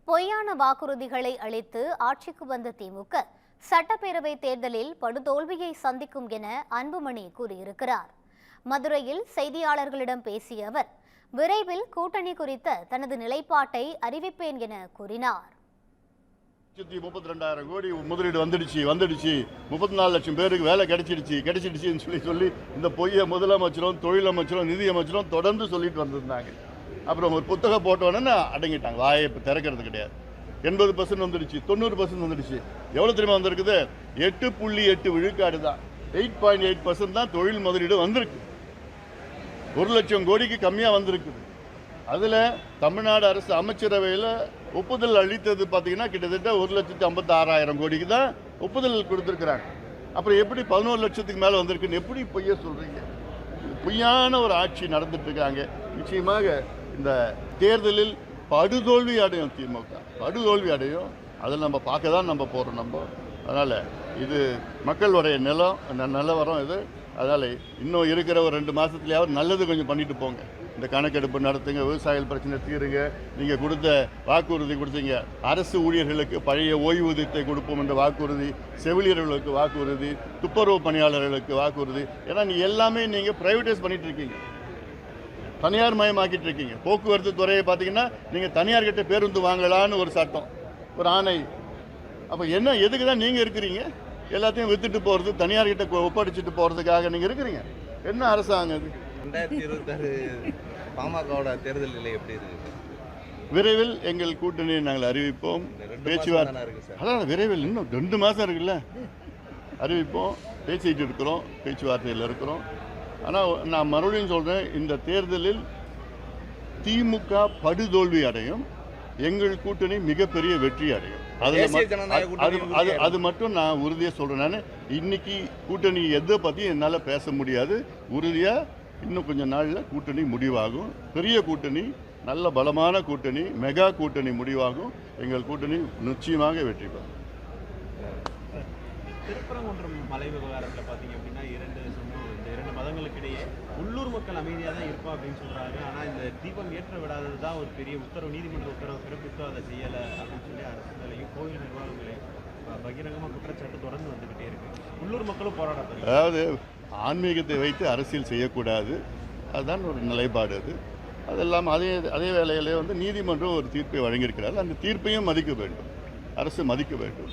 பொய்யான வாக்குறுதிகளை அளித்து ஆட்சிக்கு வந்த திமுக சட்டப்பேரவை தேர்தலில் படுதோல்வியை சந்திக்கும் என அன்புமணி கூறியிருக்கிறார். மதுரையில் செய்தியாளர்களிடம் பேசிய அவர், விரைவில் கூட்டணி குறித்த தனது நிலைப்பாட்டை அறிவிப்பேன் என கூறினார். 32,000 கோடி முதலீடு வந்துடுச்சு 34 லட்சம் பேருக்கு வேலை கிடைச்சிடுச்சுன்னு சொல்லி இந்த பொய்யை முதலமைச்சரும் தொழில் அமைச்சரும் நிதி அமைச்சரும் தொடர்ந்து சொல்லிட்டு வந்திருந்தாங்க. அப்புறம் ஒரு புத்தகம் போட்டோன்னு அடங்கிட்டாங்க, வாயை திறக்கிறது கிடையாது. 80% வந்துடுச்சு, 90% வந்துடுச்சு. எவ்வளோ தெரியுமா வந்திருக்குது? 8.8 விழுக்காடு தான், 8.8% தான் தொழில் முதலீடு வந்திருக்கு. 1 லட்சம் கோடிக்கு கம்மியாக வந்திருக்குது. அதில் தமிழ்நாடு அரசு அமைச்சரவையில் ஒப்புதல் அளித்தது பார்த்தீங்கன்னா கிட்டத்தட்ட 1,56,000 கோடிக்கு தான் ஒப்புதல் கொடுத்துருக்குறாங்க. அப்புறம் எப்படி 11 லட்சத்துக்கு மேலே வந்திருக்குன்னு எப்படி பொய்ய சொல்கிறீங்க? பொய்யான ஒரு ஆட்சி நடந்துட்டு இருக்காங்க. நிச்சயமாக இந்த தேர்தலில் படுதோல்வி அடையும் திமுக, படுதோல்வி அடையும். அதில் நம்ம பார்க்க தான் நம்ம போகிறோம். அதனால் இது மக்களுடைய நிலவரம் இது. அதனால் இன்னும் இருக்கிற ஒரு 2 மாதத்துலையாவது நல்லது கொஞ்சம் பண்ணிட்டு போங்க. இந்த கணக்கெடுப்பு நடத்துங்க, விவசாயிகள் பிரச்சனை தீருங்க. நீங்கள் கொடுத்த வாக்குறுதி கொடுத்தீங்க, அரசு ஊழியர்களுக்கு பழைய ஓய்வூதியத்தை கொடுப்போம் என்ற வாக்குறுதி, செவிலியர்களுக்கு வாக்குறுதி, துப்புரவு பணியாளர்களுக்கு வாக்குறுதி. ஏன்னா எல்லாமே நீங்கள் ப்ரைவேட்டைஸ் பண்ணிட்டு இருக்கீங்க, தனியார் மயமாக்கிட்டு இருக்கீங்க. போக்குவரத்து துறையை பார்த்தீங்கன்னா நீங்கள் தனியார்கிட்ட பேருந்து வாங்கலான்னு ஒரு சட்டம், ஒரு ஆணை. அப்போ என்ன, எதுக்கு தான் நீங்கள் இருக்கிறீங்க? எல்லாத்தையும் வித்துட்டு போகிறது, தனியார்கிட்ட ஒப்படைச்சிட்டு போகிறதுக்காக நீங்கள் இருக்கிறீங்க. என்ன அரசாங்கம் இது? 2026 பாமகவோட தேர்தல் நிலை எப்படி இருக்கு? விரைவில் எங்கள் கூட்டணியை நாங்கள் அறிவிப்போம். பேச்சுவார்த்தை அதான் விரைவில், இன்னும் 2 மாதம் இருக்குல்ல, அறிவிப்போம். பேசிக்கிட்டு இருக்கிறோம், பேச்சுவார்த்தையில் இருக்கிறோம். ஆனால் நான் மறுபடியும் சொல்கிறேன், இந்த தேர்தலில் திமுக படுதோல்வி அடையும், எங்கள் கூட்டணி மிகப்பெரிய வெற்றி அடையும். அது மட்டும் நான் உறுதியாக சொல்கிறேன். நான் இன்னைக்கு கூட்டணி எதை பற்றி என்னால் பேச முடியாது. உறுதியாக இன்னும் கொஞ்சம் நாளில் கூட்டணி முடிவாகும். பெரிய கூட்டணி, நல்ல பலமான கூட்டணி, மெகா கூட்டணி முடிவாகும். எங்கள் கூட்டணி நிச்சயமாக வெற்றி பெறும். திருப்பரங்குன்றம் மலை விவகாரத்தில் பார்த்தீங்க அப்படின்னா இந்த 2 மதங்களுக்கு இடையே உள்ளூர் மக்கள் அமைதியாக தான் இருப்பா அப்படின்னு சொல்கிறாங்க. ஆனால் இந்த தீபம் ஏற்ற விடாதது தான் ஒரு பெரிய உத்தரவு, நீதிமன்ற உத்தரவு பிறப்பித்து அதை செய்யலை அப்படின்னு சொல்லி அரசுகளையும் கோவில் நிர்வாகங்களையும் பகிரங்கமாக குற்றச்சாட்டு தொடர்ந்து வந்துக்கிட்டே இருக்கு. உள்ளூர் மக்களும் போராட்டம். அதாவது ஆன்மீகத்தை வைத்து அரசியல் செய்யக்கூடாது, அதுதான் ஒரு நிலைப்பாடு. அதெல்லாம் அதே வேளையிலே நீதிமன்றம் ஒரு தீர்ப்பை வழங்கியிருக்கிறார். அந்த தீர்ப்பையும் மதிக்க வேண்டும், அரசு மதிக்க வேண்டும்.